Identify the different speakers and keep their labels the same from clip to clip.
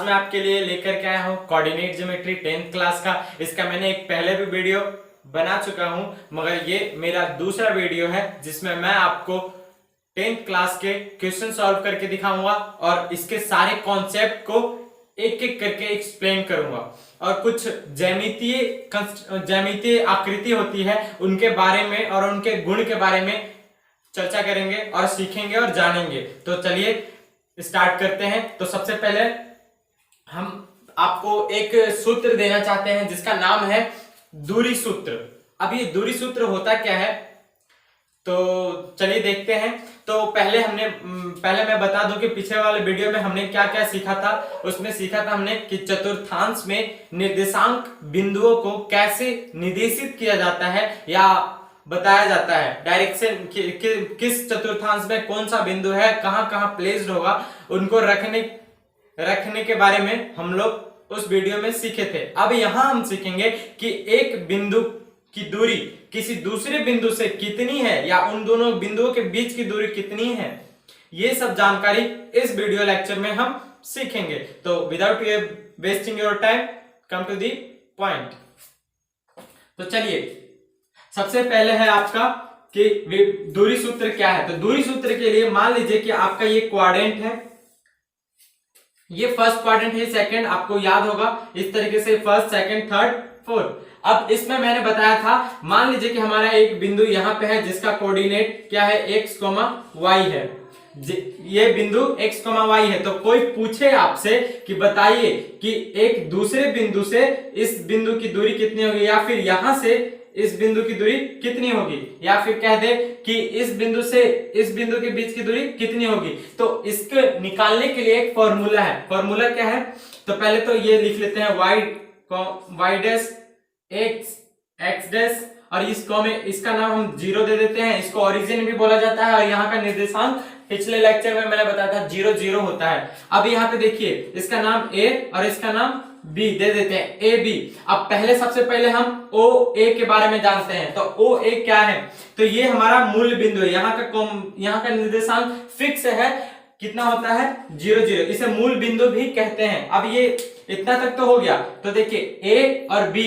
Speaker 1: मैं आपके लिए लेकर के आया हूँ कोऑर्डिनेट ज्योमेट्री 10th क्लास का। इसका मैंने एक पहले भी वीडियो बना चुका हूँ, मगर ये मेरा दूसरा वीडियो है जिसमें मैं आपको 10th क्लास के क्वेश्चन सॉल्व करके दिखाऊंगा और इसके सारे कॉन्सेप्ट को एक एक करके एक्सप्लेन करूंगा और कुछ ज्यामितीय आकृति होती है उनके बारे में और उनके गुण के बारे में चर्चा करेंगे और सीखेंगे और जानेंगे। तो चलिए स्टार्ट करते हैं। तो सबसे पहले हम आपको एक सूत्र देना चाहते हैं जिसका नाम है दूरी सूत्र। अब ये दूरी सूत्र होता क्या है, तो चलिए देखते हैं। तो पहले मैं बता दूं कि पिछले वाले वीडियो में हमने क्या क्या सीखा था। उसमें सीखा था हमने कि चतुर्थांश में निर्देशांक बिंदुओं को कैसे निर्देशित किया जाता है या बताया जाता है। डायरेक्शन किस चतुर्थांश में कौन सा बिंदु है, कहां कहां प्लेस्ड होगा, उनको रखने के बारे में हम लोग उस वीडियो में सीखे थे। अब यहां हम सीखेंगे कि एक बिंदु की दूरी किसी दूसरे बिंदु से कितनी है या उन दोनों बिंदुओं के बीच की दूरी कितनी है। ये सब जानकारी इस वीडियो लेक्चर में हम सीखेंगे। तो without wasting your time, come to the point. तो चलिए सबसे पहले है आपका कि दूरी सूत्र क्या है। तो दूरी सूत्र के लिए मान लीजिए कि आपका ये क्वाड्रेंट है, ये फर्स्ट क्वाड्रेंट है, सेकंड आपको याद होगा इस तरीके से फर्स्ट, सेकंड, थर्ड, फोर्थ। अब इसमें मैंने बताया था, मान लीजिए कि हमारा एक बिंदु यहां पे है जिसका कोऑर्डिनेट क्या है, x, y है। ये बिंदु x, y है। तो कोई पूछे आपसे कि बताइए कि एक दूसरे बिंदु से इस बिंदु की दूरी कितनी होगी, या फिर यहां से इस बिंदु की दूरी कितनी होगी, या फिर कह दे कि इस बिंदु से इस बिंदु के बीच की दूरी कितनी होगी। तो इसके निकालने के लिए एक फॉर्मूला है। फॉर्मूला क्या है, तो पहले तो ये लिख लेते हैं y डैश x डैश, और इसका नाम हम 0 दे देते हैं। इसको ओरिजिन भी बोला जाता है और यहाँ का निर्देशांक पिछले लेक्चर में मैंने बताया था 0 0 होता है। अब यहाँ पे देखिए इसका नाम a और इसका नाम b दे देते हैं, a b। अब पहले सबसे पहले हम o a के बारे में जानते हैं। तो o a क्या है, तो ये हमारा मूल बिंदु है। यहाँ का निर्देशांक फिक्स है, कितना होता है 0 0। इसे मूल बिंदु भी कहते हैं। अब ये इतना तक तो हो गया। तो देखिए a और b,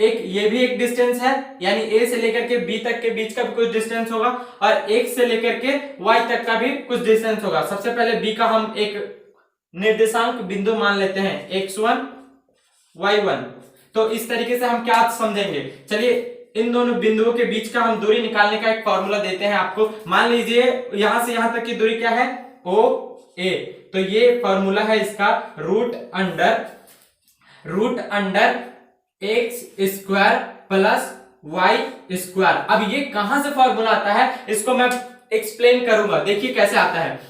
Speaker 1: ये भी एक डिस्टेंस है, यानी a से लेकर के b तक के बीच का भी कुछ डिस्टेंस होगा और x से लेकर के y तक का भी कुछ डिस्टेंस होगा। सबसे पहले b का हम एक निर्देशांक बिंदु मान लेते हैं x1 y1। तो इस तरीके से हम क्या समझेंगे, चलिए इन दोनों बिंदुओं के बीच का हम दूरी निकालने का एक फॉर्मूला देते हैं आपको। मान लीजिए यहां से यहां तक की दूरी क्या है, o a। तो ये फॉर्मूला है इसका root under x square plus y square. अब ये कहां से फॉर्मूला आता है इसको मैं एक्सप्लेन करूंगा। देखिए कैसे आता है।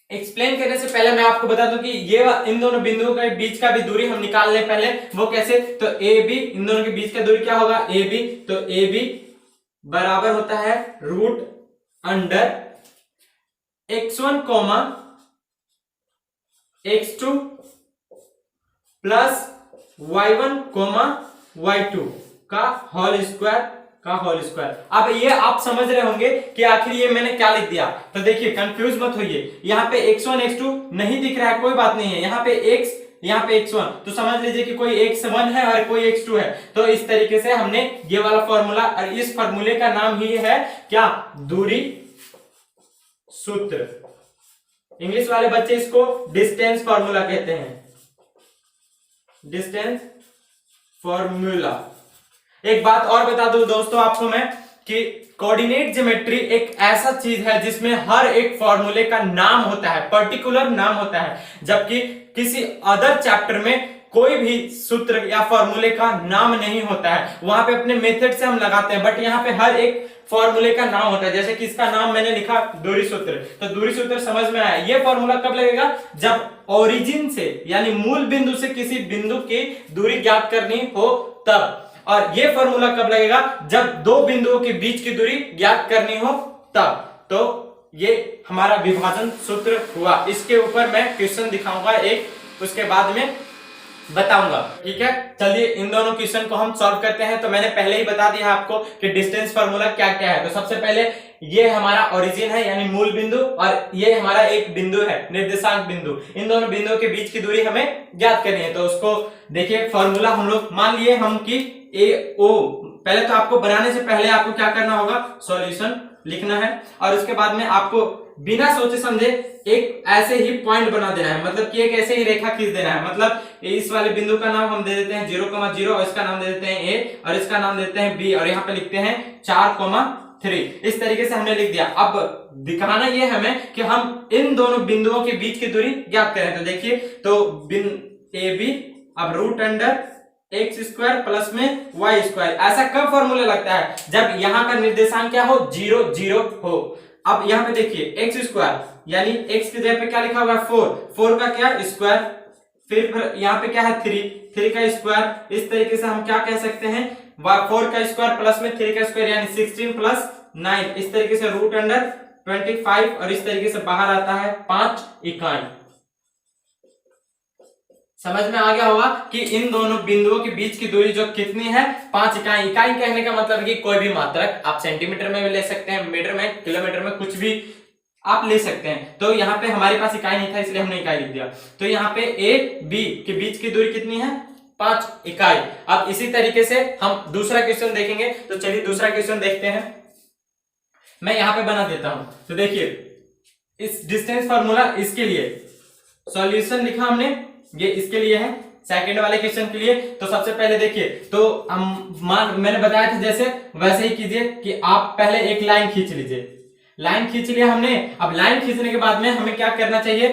Speaker 1: एक्सप्लेन करने से पहले मैं आपको बता दूं कि ये इन दोनों बिंदुओं के बीच का भी दूरी हम निकाल लें पहले। वो कैसे, तो ए बी, इन दोनों के बीच का दूरी क्या होगा, ए बी। तो ए बी बराबर होता है root under x1 x2 plus y1 y2 का होल स्क्वायर। अब ये आप समझ रहे होंगे कि आखिर ये मैंने क्या लिख दिया। तो देखिए कंफ्यूज मत होइए, यहाँ पे x1 x2 नहीं दिख रहा है, कोई बात नहीं है। यहाँ पे x, यहाँ पे x1, तो समझ लीजिए कि कोई x1 है और कोई x2 है। तो इस तरीके से हमने ये वाला फॉर्मूला, और इस फॉर्मूले का नाम ही है क्या, दूरी सूत्र। इंग्लिश वाले बच्चे इसको डिस्टेंस फॉर्मूला कहते हैं, डिस्टेंस फॉर्मूला। एक बात और बता दूं दोस्तों आपको मैं कि कोऑर्डिनेट ज्योमेट्री एक ऐसा चीज है जिसमें हर एक फॉर्मूले का नाम होता है, पर्टिकुलर नाम होता है, जबकि किसी अदर चैप्टर में कोई भी सूत्र या फॉर्मूले का नाम नहीं होता है। वहां पे अपने मेथड से हम लगाते हैं, बट यहाँ पे हर एक फॉर्मूले का नाम होता है। जैसे कि इसका नाम मैंने लिखा दूरी सूत्र, तो दूरी सूत्र समझ में आया। ये फॉर्मूला कब लगेगा, जब ओरिजिन से यानी मूल बिंदु से किसी बिंदु की दूरी ज्ञात करनी हो तब। और ये फॉर्मूला कब लगेगा, जब दो बिंदुओं के बीच की दूरी ज्ञात करनी हो तब। तो ये हमारा विभाजन सूत्र हुआ। इसके ऊपर मैं क्वेश्चन दिखाऊंगा एक, उसके बाद में बताऊंगा। ठीक है, चलिए इन दोनों क्वेश्चन को हम सॉल्व करते हैं। तो मैंने पहले ही बता दिया आपको कि डिस्टेंस फार्मूला क्या क्या है। तो सबसे पहले ये हमारा ओरिजिन है यानी मूल बिंदु, और ये हमारा एक बिंदु है निर्देशांक बिंदु। इन दोनों बिंदुओं के बीच की दूरी हमें ज्ञात करनी है। तो उसको देखिए फॉर्मूला हम लोग मान लिए हम कि ए ओ, पहले तो आपको बनाने से पहले आपको क्या करना होगा, सॉल्यूशन लिखना है, और उसके बाद में आपको बिना सोचे समझे एक ऐसे ही पॉइंट बना देना है, मतलब कि एक ऐसे ही रेखा खींच देना है। मतलब इस वाले बिंदु का नाम हम दे देते हैं 0,0 और इसका नाम दे देते हैं ए और इसका नाम देते हैं बी, और यहाँ पे लिखते हैं 4,3। इस तरीके से हमने लिख दिया। अब दिखाना ये हमें कि हम इन दोनों बिंदुओं के बीच की दूरी ज्ञात करें। तो देखिए, तो बिंदु ए बी, अब root under x square plus में वाई स्क्वायर। ऐसा कब फॉर्मूला लगता है, जब यहाँ का निर्देशांक क्या हो, 0 0 हो। अब यहाँ पे देखिए एक्स स्क्वायर यानी एक्स की जगह पे क्या लिखा हुआ है 4, 4 का क्या स्क्वायर, फिर यहाँ पे क्या है 3, 3 का स्क्वायर। इस तरीके से हम क्या कह सकते हैं, 4 का स्क्वायर प्लस में 3 का स्क्वायर यानी 16 प्लस 9। इस तरीके से रूट अंडर 25, और इस तरीके से बाहर आता है 5 इकाई। समझ में आ गया होगा कि इन दोनों बिंदुओं के बीच की दूरी जो कितनी है, 5 इकाई। इकाई कहने का मतलब कि कोई भी मात्रक, आप सेंटीमीटर में भी ले सकते हैं, मीटर में, किलोमीटर में, कुछ भी आप ले सकते हैं। तो यहाँ पे हमारे पास इकाई नहीं था इसलिए हमने इकाई लिख दिया। तो यहाँ पे ए बी के बीच की दूरी कितनी है, 5 इकाई। अब इसी तरीके से हम दूसरा क्वेश्चन देखेंगे। तो चलिए दूसरा क्वेश्चन देखते हैं। मैं यहाँ पे बना देता हूं। तो देखिए इस डिस्टेंस फार्मूला, इसके लिए सॉल्यूशन लिखा हमने, ये इसके लिए है, सेकंड वाले क्वेश्चन के लिए। तो सबसे पहले देखिए, तो हम मैंने बताया था जैसे वैसे ही कीजिए कि आप पहले एक लाइन खींच लीजिए। लाइन खींच लिया हमने। अब लाइन खींचने के बाद में हमें क्या करना चाहिए,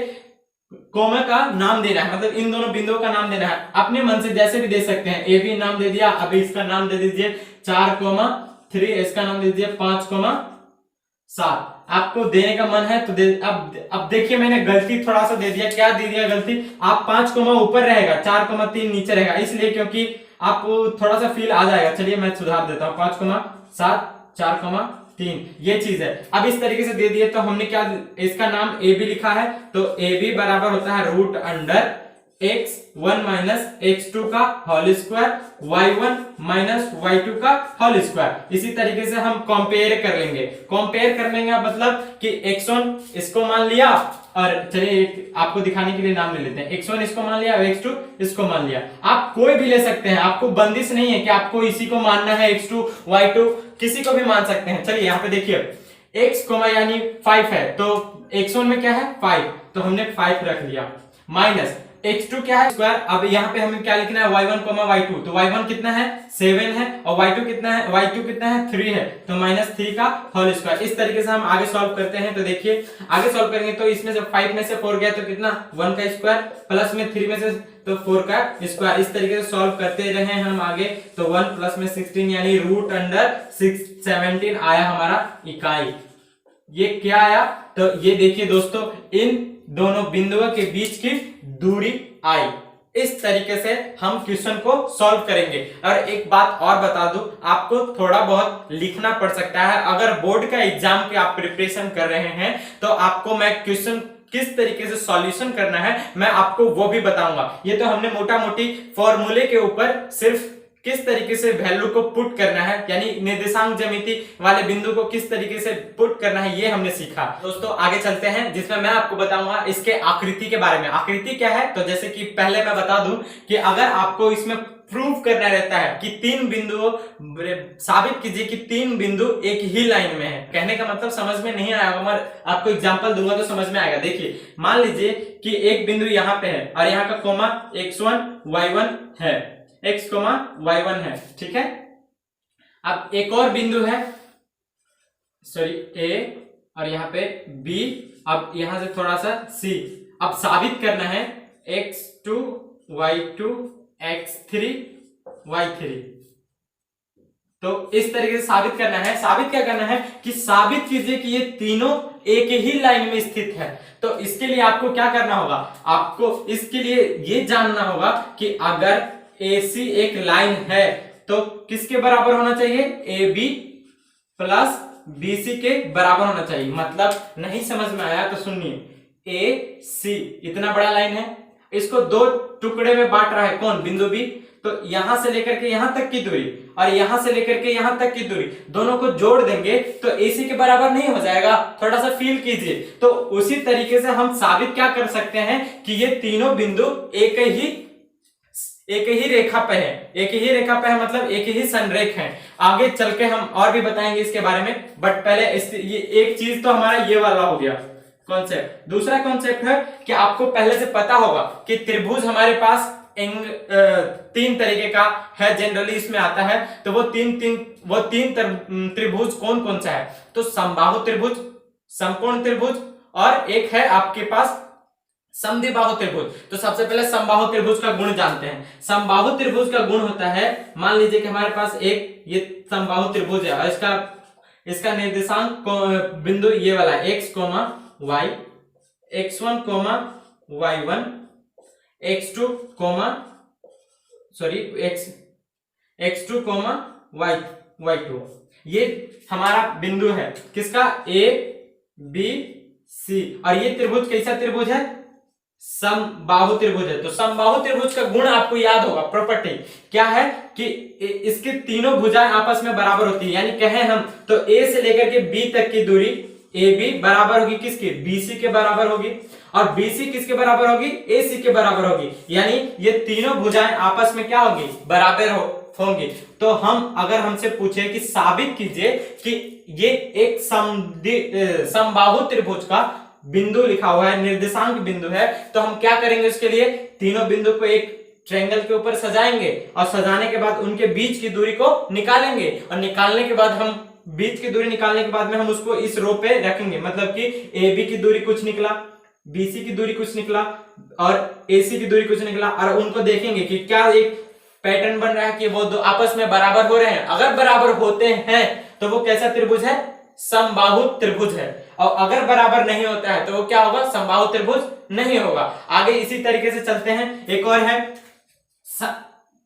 Speaker 1: कोमा का नाम देना है, मतलब इन दोनों बिंदुओं का नाम देना है। अपने मन से जैसे भी दे सकते हैं। ए बी नाम दे दिया, अब इसका नाम दे दीजिए 4,3, इसका नाम दे दीजिए 5,7। आपको देने का मन है तो दे। अब देखिए मैंने गलती थोड़ा सा दे दिया। क्या दे दिया गलती, आप 5 ऊपर रहेगा, 4,3 नीचे रहेगा, इसलिए क्योंकि आपको थोड़ा सा फील आ जाएगा। चलिए मैं सुधार देता हूं, 5,7 4,3 ये चीज है। अब इस तरीके से दे दिए तो हमने क्या, इसका नाम ए बी लिखा है। तो ए बी बराबर होता है root under x1 minus x2 का whole square, y1 minus y2 का होल स्क्वायर। इसी तरीके से हम कंपेयर कर लेंगे। कंपेयर कर लेंगे मतलब कि x1 इसको मान लिया, और चलिए आपको दिखाने के लिए नाम ले लेते हैं। x1 इसको मान लिया और x2 इसको मान लिया। आप कोई भी ले सकते हैं, आपको बंदिश नहीं है कि आपको इसी को मानना है, x2 y2 किसी को भी मान सकते हैं। चलिए यहाँ पे देखिए x यानी 5 है, तो x1 में क्या है 5, तो हमने 5 रख लिया, माइनस x2 क्या है स्क्वायर। अब यहाँ पे हमें क्या लिखना है, y1 y2। तो y1 कितना है 7 है, और y2 कितना है, y2 कितना है 3 है, तो -3 का होल स्क्वायर। इस तरीके से हम आगे सॉल्व करते हैं। तो देखिए आगे सॉल्व करेंगे तो इसमें से 5 में से 4 गया तो कितना 1 का स्क्वायर, प्लस में 3 में से तो 4 का स्क्वायर। इस तरीके से सॉल्व करते रहे हम आगे। तो 1 प्लस में 16 यानी रूट अंडर 17 आया हमारा इकाई। ये क्या आया, तो ये देखिए दोस्तों इन दोनों बिंदुओं के बीच की दूरी आई। इस तरीके से हम क्वेश्चन को सॉल्व करेंगे। और एक बात और बता दूं, आपको थोड़ा बहुत लिखना पड़ सकता है। अगर बोर्ड का एग्जाम की आप प्रिपरेशन कर रहे हैं तो आपको मैं क्वेश्चन किस तरीके से सॉल्यूशन करना है मैं आपको वो भी बताऊंगा। ये तो हमने मोटा मोटी फॉर्मूले के ऊपर सिर्फ किस तरीके से वैल्यू को पुट करना है, यानी निर्देशांक ज्यामिति वाले बिंदु को किस तरीके से पुट करना है, ये हमने सीखा। दोस्तों आगे चलते हैं, जिसमें मैं आपको बताऊंगा इसके आकृति के बारे में। आकृति क्या है, तो जैसे कि पहले मैं बता दूं कि अगर आपको इसमें प्रूव करना रहता है कि 3 बिंदु, साबित कीजिए कि 3 बिंदु एक ही लाइन में है। कहने का मतलब समझ में नहीं आया, मैं आपको एग्जांपल दूंगा तो समझ में आएगा। देखिए मान लीजिए कि एक बिंदु यहाँ पे है और यहाँ का कोमा x1 y1 है, x, y1 है, ठीक है। अब एक और बिंदु है, सॉरी a, और यहाँ पे b, अब यहां से थोड़ा सा c। अब साबित करना है x2 y2 x3 y3। तो इस तरीके से साबित करना है। साबित क्या करना है कि साबित कीजिए कि ये तीनों एक ही लाइन में स्थित है। तो इसके लिए आपको क्या करना होगा, आपको इसके लिए ये जानना होगा कि अगर AC एक लाइन है तो किसके बराबर होना चाहिए, AB प्लस BC के बराबर होना चाहिए। मतलब नहीं समझ में आया तो सुनिए, AC इतना बड़ा लाइन है इसको दो टुकड़े में बांट रहा है, कौन? बिंदु बी। तो यहां से लेकर के यहां तक की दूरी और यहां से लेकर के यहां तक की दूरी दोनों को जोड़ देंगे तो AC के बराबर नहीं हो जाएगा? थोड़ा सा फील कीजिए। तो उसी तरीके से हम साबित क्या कर सकते हैं कि ये तीनों बिंदु एक ही रेखा पे है, एक ही रेखा पे है, मतलब एक ही संरेख है। आगे चल के हम और भी बताएंगे इसके बारे में, बट पहले ये एक चीज तो हमारा ये वाला हो गया कॉन्सेप्ट। दूसरा कॉन्सेप्ट है कि आपको पहले से पता होगा कि त्रिभुज हमारे पास तीन तरीके का है, जनरली इसमें आता है। तो वो तीन त्रिभुज कौन कौन सा है? तो समबाहु त्रिभुज, समकोण त्रिभुज और एक है आपके पास समद्विबाहु त्रिभुज। तो सबसे पहले समबाहु त्रिभुज का गुण जानते हैं। समबाहु त्रिभुज का गुण होता है, मान लीजिए कि हमारे पास एक ये समबाहु त्रिभुज है और इसका निर्देशांक बिंदु ये वाला x, y, x1, y1, x2, x2, y2। ये हमारा बिंदु है किसका? A, B, C। और ये त्रिभुज कैसा त्रिभुज है? समबाहु त्रिभुज है। तो समबाहु त्रिभुज का गुण आपको याद होगा, प्रॉपर्टी क्या है कि इसकी तीनों भुजाएं आपस में बराबर होती है। यानी कहें हम तो A से लेकर के B तक की दूरी AB बराबर होगी किसकी? BC के बराबर होगी। और BC किसके बराबर होगी? AC के बराबर होगी। यानी ये तीनों भुजाएं आपस में क्या होगी? बराबर होंगी। तो हम अगर हमसे पूछे कि साबित कीजिए कि ये एक समबाहु त्रिभुज का बिंदु लिखा हुआ है, निर्देशांक बिंदु है, तो हम क्या करेंगे? उसके लिए तीनों बिंदु को एक ट्रायंगल के ऊपर सजाएंगे और सजाने के बाद उनके बीच की दूरी को निकालेंगे और निकालने के बाद हम बीच की दूरी निकालने के बाद में हम उसको इस रो पे रखेंगे। मतलब कि AB की दूरी कुछ निकला, BC की दूरी कुछ निकला और AC की दूरी कुछ निकला और उनको देखेंगे कि क्या एक पैटर्न बन रहा है कि वो दो आपस में बराबर हो रहे हैं। अगर बराबर होते हैं तो वो कैसा त्रिभुज है? समबाहु त्रिभुज है। और अगर बराबर नहीं होता है तो वो क्या होगा? समबाहु त्रिभुज नहीं होगा। आगे इसी तरीके से चलते हैं। एक और है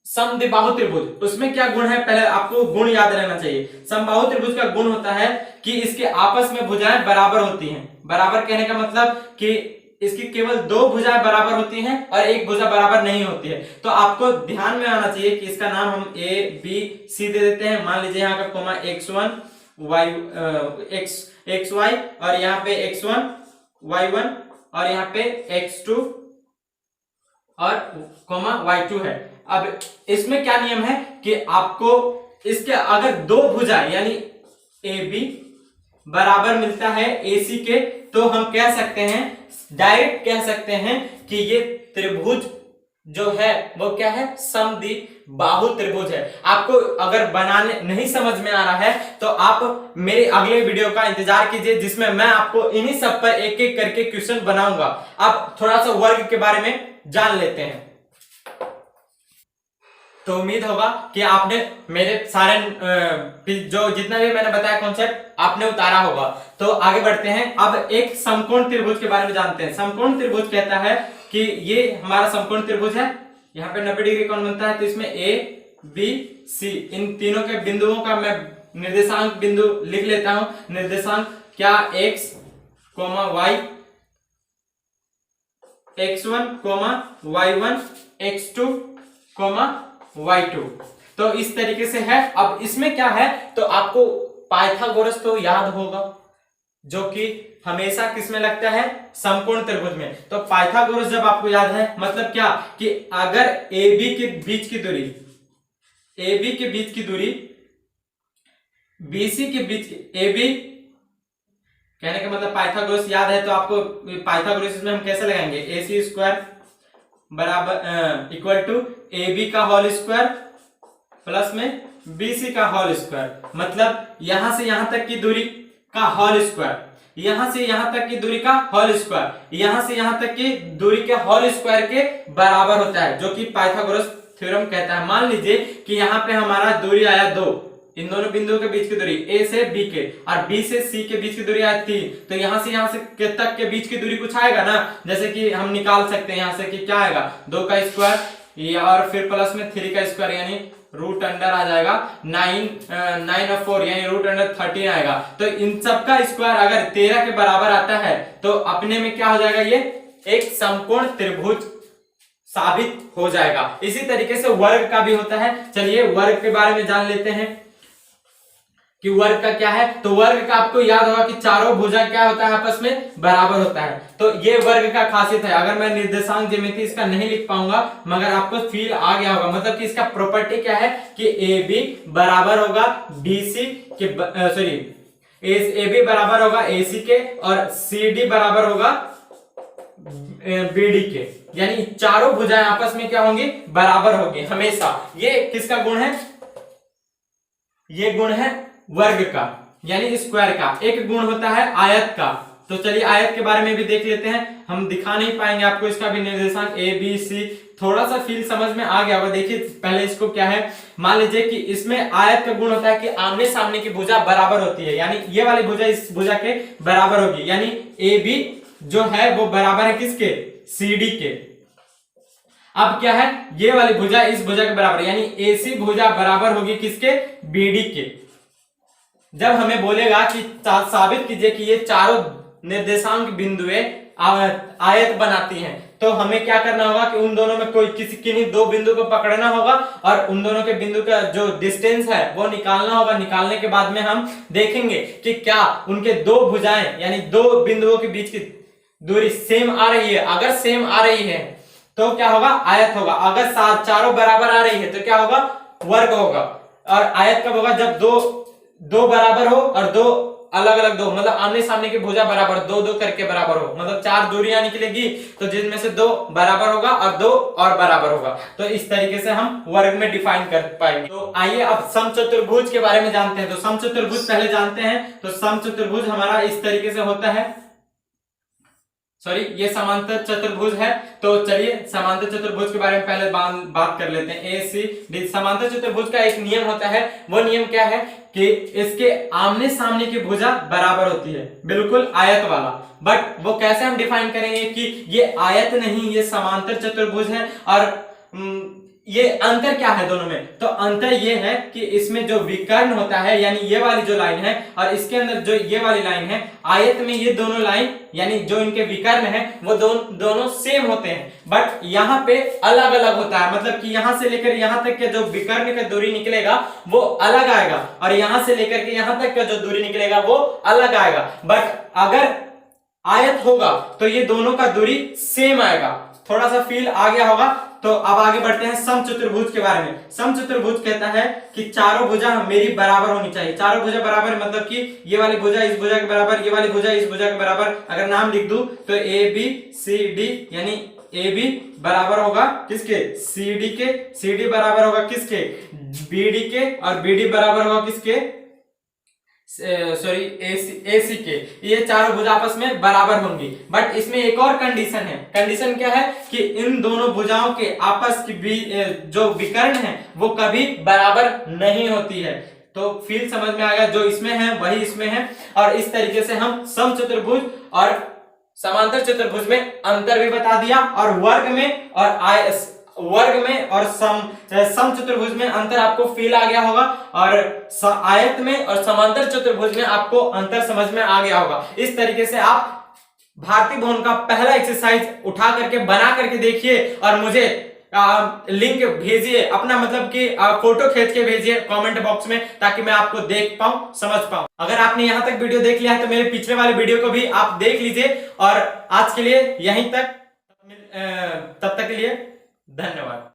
Speaker 1: समद्विबाहु त्रिभुज। उसमें क्या गुण है? पहले आपको गुण याद रहना चाहिए। समबाहु त्रिभुज का गुण होता है कि इसके आपस में भुजाएं बराबर होती हैं। बराबर कहने का मतलब कि इसकी केवल दो भुजाएं बराबर होती हैं और एक भुजा बराबर नहीं होती है। तो आपको ध्यान में आना चाहिए कि इसका नाम हम A, B, C दे देते हैं। मान लीजिए यहाँ का कोमा x1, xy और यहाँ पे x1, y1 और यहाँ पे x2 और कोमा y2 है। अब इसमें क्या नियम है कि आपको इसके अगर दो भुजाएं यानी AB बराबर मिलता है AC के, तो हम कह सकते हैं, डायरेक्ट कह सकते हैं कि ये त्रिभुज जो है वो क्या है? समद्विबाहु त्रिभुज है। आपको अगर बनाने नहीं समझ में आ रहा है तो आप मेरे अगले वीडियो का इंतजार कीजिए, जिसमें मैं आपको इन्हीं सब पर एक एक करके क्वेश्चन बनाऊंगा। अब थोड़ा सा वर्ग के बारे में जान लेते हैं। तो उम्मीद होगा कि आपने मेरे सारे जो जितना भी मैंने बताया कॉन्सेप्ट आपने उतारा होगा। तो आगे बढ़ते हैं। अब एक समकोण त्रिभुज के बारे में जानते हैं। समकोण त्रिभुज कहता है कि ये हमारा समकोण त्रिभुज है, यहाँ पे 90 डिग्री कोण बनता है। तो इसमें A, B, C इन तीनों के बिंदुओं का मैं निर्देशांक बिंदु लिख लेता हूं। निर्देशांक क्या? x, y, x1, y1, x2, y2। तो इस तरीके से है। अब इसमें क्या है? तो आपको पाइथागोरस तो याद होगा, जो कि हमेशा किसमें लगता है? समकोण त्रिभुज में। तो पाइथागोरस जब आपको याद है मतलब क्या कि अगर AB के बीच की दूरी, AB के बीच की दूरी BC के बीच, AB कहने का मतलब पाइथागोरस याद है तो आपको पाइथागोरस में हम कैसे लगाएंगे? AC स्क्वायर बराबर इक्वल टू AB का होल स्क्वायर प्लस में BC का होल स्क्वायर। मतलब यहां से यहां तक की दूरी का होल स्क्वायर, यहां से यहां तक की दूरी का होल स्क्वायर, यहां से यहां तक की दूरी के होल स्क्वायर के बराबर होता है, जो कि पाइथागोरस थ्योरम कहता है। मान लीजिए कि यहाँ पे हमारा दूरी आया 2, इन दोनों बिंदुओं के बीच की दूरी A से B के और B से C के बीच की दूरी आया 3। तो यहाँ से तक के बीच की दूरी कुछ आएगा ना, जैसे कि हम निकाल सकते हैं यहाँ से कि क्या आएगा? 2 का स्क्वायर और फिर प्लस में 3 का स्क्वायर यानी रूट अंडर आ जाएगा 9 और 4 यानी रूट अंडर 13 आएगा। तो इन सब का स्क्वायर अगर 13 के बराबर आता है तो अपने में क्या हो जाएगा? ये एक समकोण त्रिभुज साबित हो जाएगा। इसी तरीके से वर्ग का भी होता है। चलिए वर्ग के बारे में जान लेते हैं कि वर्ग का क्या है। तो वर्ग का आपको याद होगा कि चारों भुजा क्या होता है, आपस में बराबर होता है। तो ये वर्ग का खासियत है। अगर मैं निर्देशांक ज्यामिति इसका नहीं लिख पाऊंगा मगर आपको फील आ गया होगा, मतलब कि इसका प्रॉपर्टी क्या है कि ए बी बराबर होगा बीसी के, सॉरी ए बी बराबर होगा एसी के और सी डी बराबर होगा बीडी के, यानी चारों भुजाएं आपस में क्या होंगी, बराबर होगी हमेशा। ये किसका गुण है, ये गुण है वर्ग का यानी स्क्वायर का। एक गुण होता है आयत का। तो चलिए आयत के बारे में भी देख लेते हैं। हम दिखा नहीं पाएंगे आपको इसका भी निर्देशांक ए बी सी, थोड़ा सा फील समझ में आ गया होगा। देखिए पहले इसको क्या है, मान लीजिए कि इसमें आयत का गुण होता है कि आमने सामने की भुजा बराबर होती है, यानी ये वाली भुजा इस भुजा के बराबर होगी, यानी ए बी जो है वो बराबर है किसके, सी डी के। अब क्या है, ये वाली भुजा इस भुजा के बराबर, यानी एसी भुजा बराबर होगी किसके, बीडी के। जब हमें बोलेगा कि साबित कीजिए कि ये चारों निर्देशांक बिंदुएं आयत बनाती हैं, तो हमें क्या करना होगा कि उन दोनों में कोई किन्हीं दो बिंदु को पकड़ना होगा और उन दोनों के बिंदु का जो डिस्टेंस है वो निकालना होगा। निकालने के बाद में हम देखेंगे कि क्या उनके दो भुजाएं यानी दो बिंदुओं के बीच की दूरी सेम आ रही है। अगर सेम आ रही है तो क्या होगा, आयत होगा। अगर चारों बराबर आ रही है तो क्या होगा, वर्ग होगा। और आयत कब होगा, जब दो बराबर हो और दो अलग अलग दो, मतलब आमने सामने की भुजा बराबर दो दो करके बराबर हो, मतलब चार दूरियां निकलेगी तो जिनमें से दो बराबर होगा और दो और बराबर होगा। तो इस तरीके से हम वर्ग में डिफाइन कर पाएंगे। तो आइए अब समचतुर्भुज के बारे में जानते हैं। तो समचतुर्भुज पहले जानते हैं। तो समचतुर्भुज हमारा इस तरीके से होता है, सॉरी ये समांतर चतुर्भुज है। तो चलिए समांतर चतुर्भुज के बारे में पहले बात कर लेते हैं। ए सी डी। समांतर चतुर्भुज का एक नियम होता है, वो नियम क्या है कि इसके आमने सामने की भुजा बराबर होती है, बिल्कुल आयत वाला। बट वो कैसे हम डिफाइन करेंगे कि ये आयत नहीं, ये समांतर चतुर्भुज है। और ये अंतर क्या है दोनों में, तो अंतर ये है कि इसमें जो विकर्ण होता है यानी ये वाली जो लाइन है और इसके अंदर जो ये वाली लाइन है, आयत में ये दोनों लाइन यानी जो इनके विकर्ण है वो दोनों सेम होते हैं, बट यहाँ पे अलग अलग होता है। मतलब कि यहाँ से लेकर यहाँ तक के जो विकर्ण का दूरी निकलेगा वो अलग आएगा और यहाँ से लेकर के यहाँ तक का जो दूरी निकलेगा वो अलग आएगा। बट अगर आयत होगा तो ये दोनों का दूरी सेम आएगा। थोड़ा सा फील आ गया होगा। तो अब आगे बढ़ते हैं समचतुर्भुज के बारे में। समचतुर्भुज कहता है कि चारों भुजा मेरी बराबर होनी चाहिए। चारों भुजा बराबर मतलब कि ये वाली भुजा इस भुजा के बराबर, ये वाली भुजा इस भुजा के बराबर। अगर नाम लिख दूं तो ए बी सी डी, यानी ए बी बराबर होगा किसके, सी डी के। सी डी बराबर होगा किसके, बी डी के। और बी डी बराबर होगा किसके, सॉरी एसी के। ये चारों भुजा आपस में बराबर होंगी। बट इसमें एक और कंडीशन है। कंडीशन क्या है कि इन दोनों भुजाओं के आपस की जो विकर्ण है वो कभी बराबर नहीं होती है। तो फील समझ में आ गया, जो इसमें है वही इसमें है। और इस तरीके से हम समचतुर्भुज और समांतर चतुर्भुज में अंतर भी बता दिया, और वर्ग में और समचतुर्भुज में अंतर आपको फील आ गया होगा, और आयत में और समांतर चतुर्भुज में आपको अंतर समझ में आ गया होगा। इस तरीके से आप भारतीय भवन का पहला एक्सरसाइज उठा करके बना करके देखिए और मुझे लिंक भेजिए अपना, मतलब कि फोटो खींच के भेजिए कमेंट बॉक्स में, ताकि मैं आपको देख पाऊं, समझ पाऊं। अगर आपने यहां तक वीडियो देख लिया है तो मेरे पिछले वाले वीडियो को भी आप देख लीजिए। और आज के लिए यहीं तक, तब तक के लिए धन्यवाद।